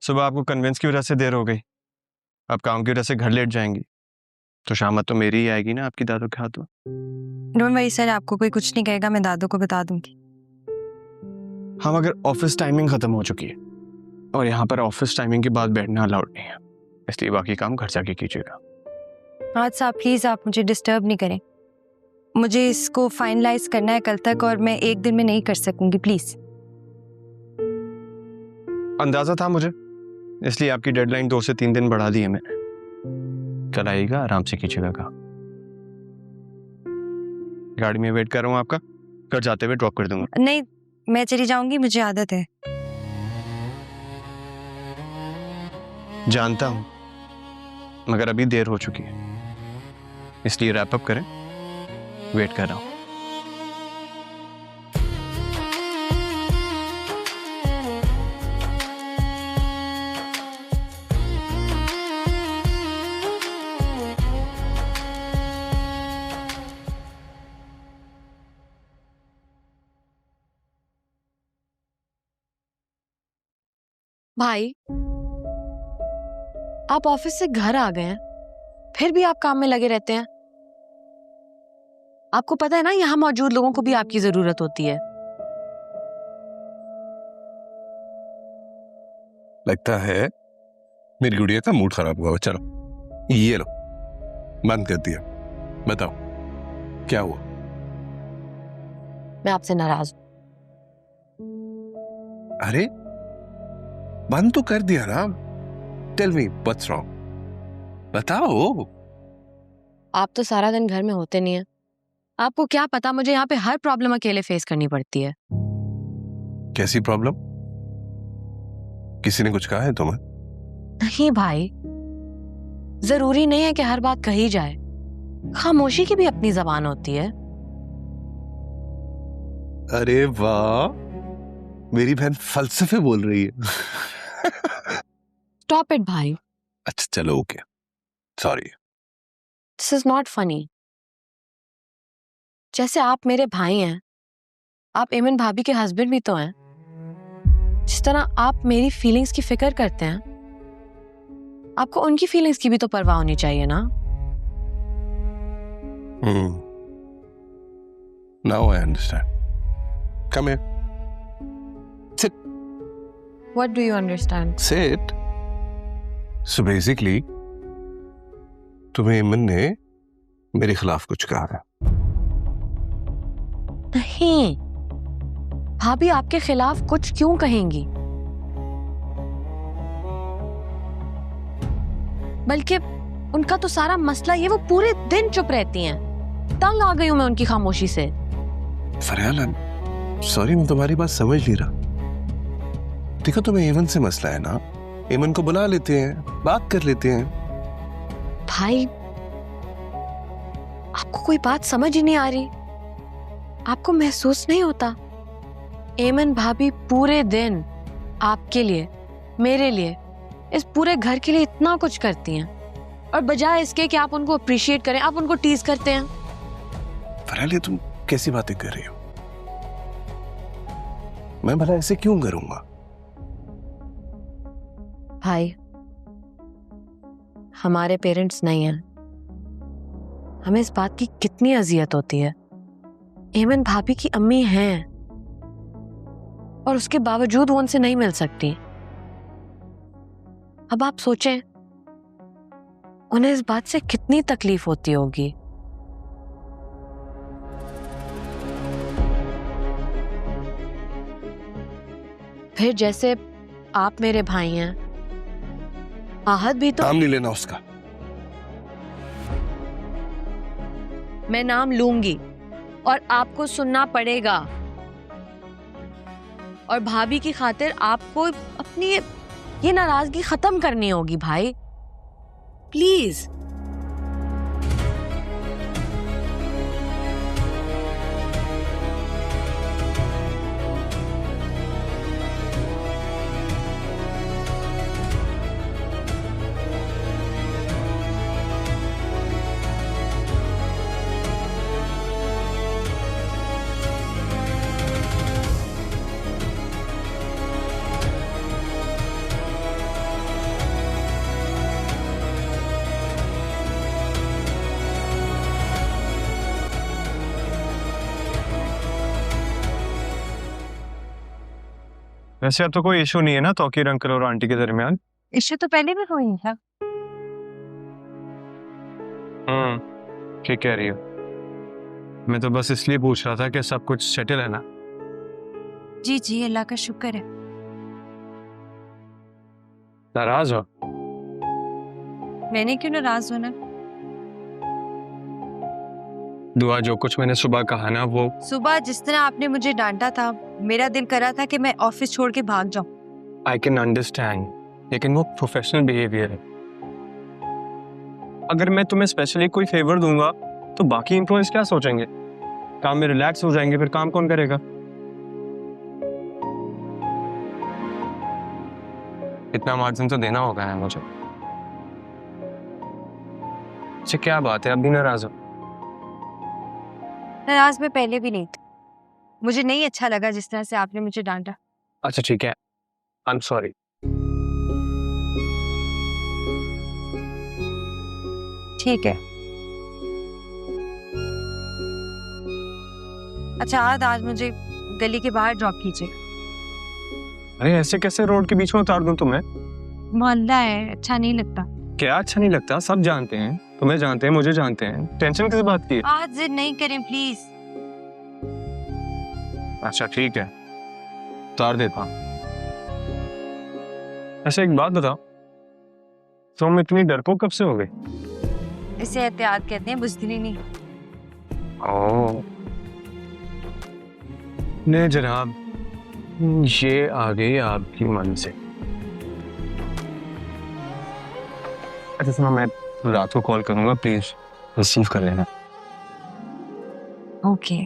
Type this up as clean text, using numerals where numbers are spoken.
सुबह आपको कन्वेंस की वजह से देर हो गई, आप काम की वजह से घर लेट जाएंगी, तो शामत तो मेरी ही आएगी ना आपकी दादू के हाथों। डोंट वरी सर, आपको कोई कुछ नहीं कहेगा, मैं दादू को बता दूंगी। हाँ, मगर ऑफिस टाइमिंग खत्म हो चुकी है और यहाँ पर ऑफिस टाइमिंग के बाद बैठना अलाउड नहीं है, इसलिए बाकी काम घर जाके कीजिएगा। आज साहब प्लीज आप मुझे डिस्टर्ब नहीं करें, मुझे इसको फाइनलाइज करना है कल तक और मैं एक दिन में नहीं कर सकूंगी, प्लीज। अंदाजा था मुझे, इसलिए आपकी डेडलाइन 2 से 3 दिन बढ़ा दी है मैंने। कल आइएगा, आराम से कीजिएगा काम। गाड़ी में वेट कर रहा हूँ आपका, घर जाते हुए ड्रॉप कर दूंगा। नहीं, मैं चली जाऊंगी, मुझे आदत है। जानता हूं, मगर अभी देर हो चुकी है, इसलिए रैप अप करें, वेट कर रहा हूं। भाई, आप ऑफिस से घर आ गए हैं, फिर भी आप काम में लगे रहते हैं। आपको पता है ना, यहाँ मौजूद लोगों को भी आपकी जरूरत होती है। लगता है मेरी गुड़िया का मूड खराब हुआ। चलो ये लो, बंद कर दिया। बताओ क्या हुआ? मैं आपसे नाराज हूं। अरे बंद तो कर दिया ना। टेल मी व्हाट्स रॉन्ग, बताओ। आप तो सारा दिन घर में होते नहीं है, आपको क्या पता मुझे यहाँ पे हर प्रॉब्लम अकेले फेस करनी पड़ती है। कैसी प्रॉब्लम? किसी ने कुछ कहा है तुम्हें? नहीं भाई, जरूरी नहीं है कि हर बात कही जाए, खामोशी की भी अपनी जबान होती है। अरे वाह, मेरी बहन फलसफे बोल रही है। स्टॉप इट भाई। अच्छा चलो okay, sorry. This is not funny. जैसे आप मेरे भाई हैं, आप एमन भाभी के हस्बैंड भी तो हैं। जिस तरह आप मेरी फीलिंग्स की फिक्र करते हैं, आपको उनकी फीलिंग्स की भी तो परवाह होनी चाहिए ना। Now I understand. Come here, sit. What do you understand? Sit. So basically तुम्हें एमन ने मेरे खिलाफ कुछ कहा है? नहीं, भाभी आपके खिलाफ कुछ क्यों कहेंगी? बल्कि उनका तो सारा मसला ये, वो पूरे दिन चुप रहती हैं। तंग आ गई हूं मैं उनकी खामोशी से। फरयाल, सॉरी, मैं तुम्हारी बात समझ नहीं रहा। देखो, तुम्हें एमन से मसला है ना, एमन को बुला लेते हैं, बात कर लेते हैं। भाई, आपको कोई बात समझ ही नहीं आ रही? आपको महसूस नहीं होता? एमन भाभी पूरे दिन आपके लिए, मेरे लिए, इस पूरे घर के लिए इतना कुछ करती हैं, और बजाय इसके कि आप उनको अप्रिशिएट करें, आप उनको टीज करते हैं। फरयाल, तुम कैसी बातें कर रही हो? मैं भला ऐसे क्यों करूंगा? भाई, हमारे पेरेंट्स नहीं हैं, हमें इस बात की कितनी अजियत होती है। एमन भाभी की अम्मी हैं और उसके बावजूद वो उनसे नहीं मिल सकती। अब आप सोचें, उन्हें इस बात से कितनी तकलीफ होती होगी। फिर जैसे आप मेरे भाई हैं, आहत भी तो। नाम नहीं लेना उसका। मैं नाम लूंगी और आपको सुनना पड़ेगा, और भाभी की खातिर आपको अपनी ये नाराजगी खत्म करनी होगी भाई, प्लीज। वैसे अब तो कोई इशू नहीं है ना तौकीर अंकल और आंटी के दरमियान? इश्यू तो पहले भी हुई था। ठीक कह रही हो। मैं तो बस इसलिए पूछ रहा था कि सब कुछ सेटल है ना? जी जी, अल्लाह का शुक्र है। नाराज हो? मैंने क्यों नाराज होना? दुआ, जो कुछ मैंने सुबह कहा ना वो सुबह जिस तरह आपने मुझे डांटा था, मेरा दिल कर रहा था कि मैं ऑफिस छोड़ के भाग जाऊं। आई कैन अंडरस्टैंड, लेकिन वो प्रोफेशनल बिहेवियर है। अगर मैं तुम्हें स्पेशली कोई फेवर दूंगा तो बाकी एम्प्लॉयज क्या सोचेंगे? काम में रिलैक्स हो जाएंगे, फिर काम कौन करेगा? इतना मार्जिन तो देना होगा ना मुझे। अच्छा क्या बात है, अब भी नाराज हो? नाराज मैं पहले भी नहीं थी। मुझे नहीं अच्छा लगा जिस तरह से आपने मुझे डांटा। अच्छा ठीक है, आई एम सॉरी। ठीक है। अच्छा आज मुझे गली के बाहर ड्रॉप कीजिए। अरे ऐसे कैसे रोड के बीच में उतार दूं तुम्हें? मोहल्ला है, अच्छा नहीं लगता। क्या अच्छा नहीं लगता? सब जानते हैं, तुम्हें जानते हैं, मुझे जानते हैं, टेंशन किस बात की है? आज जिद नहीं करें प्लीज। अच्छा ठीक है, उतार देता हूं। ऐसे एक बात बताओ, तुम इतनी डरपोक कब से हो गई? इसे एहतियात कहते हैं, बुज़दिली नहीं। ओह नहीं जनाब, ये आ गई आपकी मन से। अच्छा सुनो, मैं रात को कॉल करूंगा, प्लीज रिसीव कर लेना। ओके।